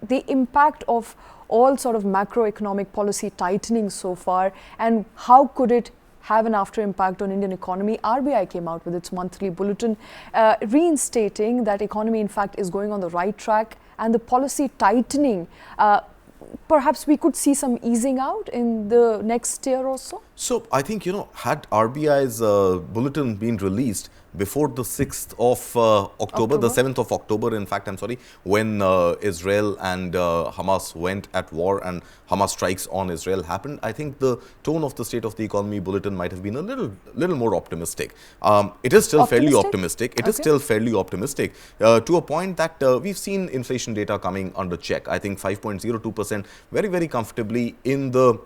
the impact of all sort of macroeconomic policy tightening so far, and how could it have an after impact on Indian economy? RBI came out with its monthly bulletin reinstating that economy in fact is going on the right track, and the policy tightening, perhaps we could see some easing out in the next year or so? So I think, had RBI's bulletin been released before the 6th of October, the 7th of October, in fact, I'm sorry, when Israel and Hamas went at war and Hamas strikes on Israel happened, I think the tone of the State of the Economy bulletin might have been a little more optimistic. It is still fairly optimistic. It is still fairly optimistic to a point that we've seen inflation data coming under check. I think 5.02% very, very comfortably in the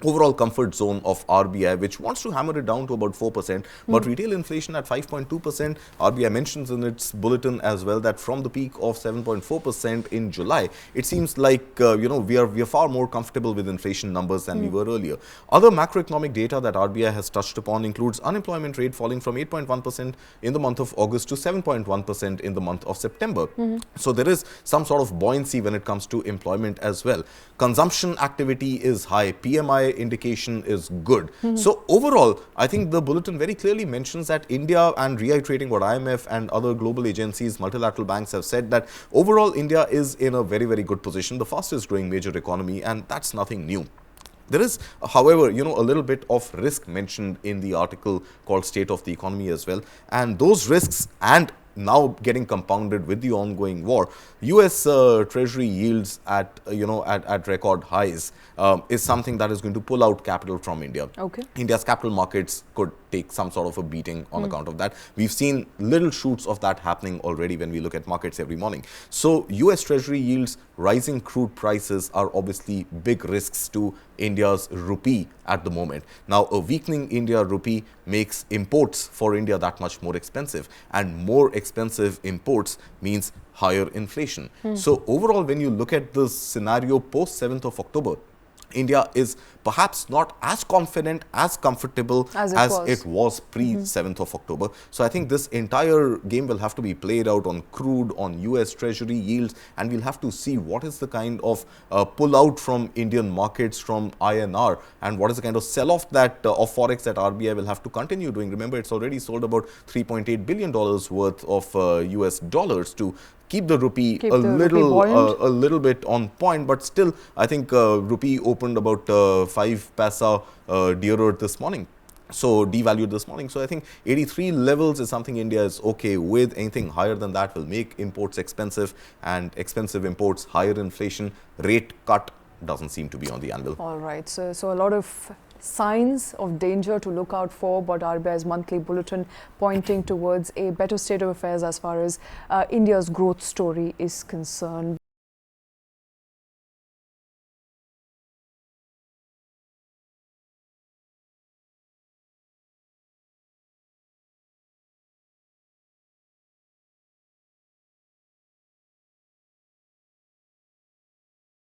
overall comfort zone of RBI, which wants to hammer it down to about 4%. But retail inflation at 5.2%, RBI mentions in its bulletin as well that from the peak of 7.4% in July, it seems like, we are far more comfortable with inflation numbers than we were earlier. Other macroeconomic data that RBI has touched upon includes unemployment rate falling from 8.1% in the month of August to 7.1% in the month of September. So there is some sort of buoyancy when it comes to employment as well. Consumption activity is high. PMI indication is good. So overall, I think the bulletin very clearly mentions that India, and reiterating what IMF and other global agencies, multilateral banks have said, that overall India is in a very, very good position, the fastest growing major economy, and that's nothing new. There is, however, a little bit of risk mentioned in the article called State of the Economy as well. And those risks, and now getting compounded with the ongoing war, US Treasury yields at record highs is something that is going to pull out capital from India. India's capital markets could take some sort of a beating on account of that. We've seen little shoots of that happening already when we look at markets every morning. So US Treasury yields, rising crude prices are obviously big risks to India's rupee at the moment. Now, a weakening India rupee makes imports for India that much more expensive, and more expensive imports means higher inflation. So overall, when you look at the scenario post 7th of October, India is perhaps not as confident, as comfortable as it was pre-7th of October. So I think this entire game will have to be played out on crude, on US Treasury yields, and we'll have to see what is the kind of pull out from Indian markets from INR, and what is the kind of sell-off that of Forex that RBI will have to continue doing. Remember, it's already sold about $3.8 billion worth of US dollars to keep the rupee a little bit on point, but still, I think rupee opened about 5 paisa dearer this morning. So devalued this morning. So I think 83 levels is something India is okay with. Anything higher than that will make imports expensive, and expensive imports, higher inflation, rate cut doesn't seem to be on the anvil. All right. So a lot of signs of danger to look out for, but RBI's monthly bulletin pointing towards a better state of affairs as far as India's growth story is concerned.